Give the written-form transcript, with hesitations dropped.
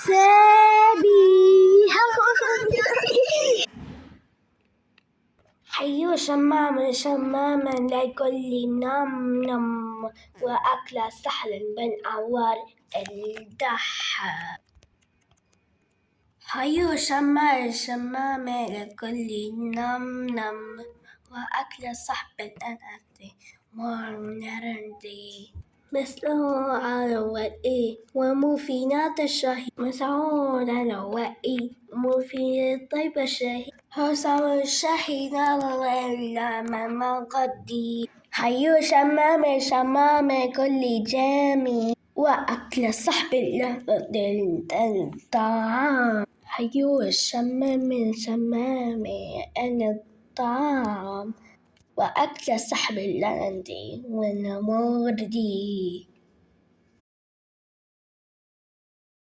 سبيها. حيوا شماما شماما لكل نم نم، وأكل سحل بالأعوار الدحى. حيوا شماما شماما لكل نم نم، وأكل صحب الأنثى والنرندي. مسعود على الوئي ومفينات الشهي، مسعود على الوئي ومفي الطيب الشهي، حسام الشهيد إلا من قدي. حيوا شمام شمام كل جامي، وأكل صحب الطعام. حيوا الشمام شمام أنا الطعام، وأكل سحب اللندي والمردي.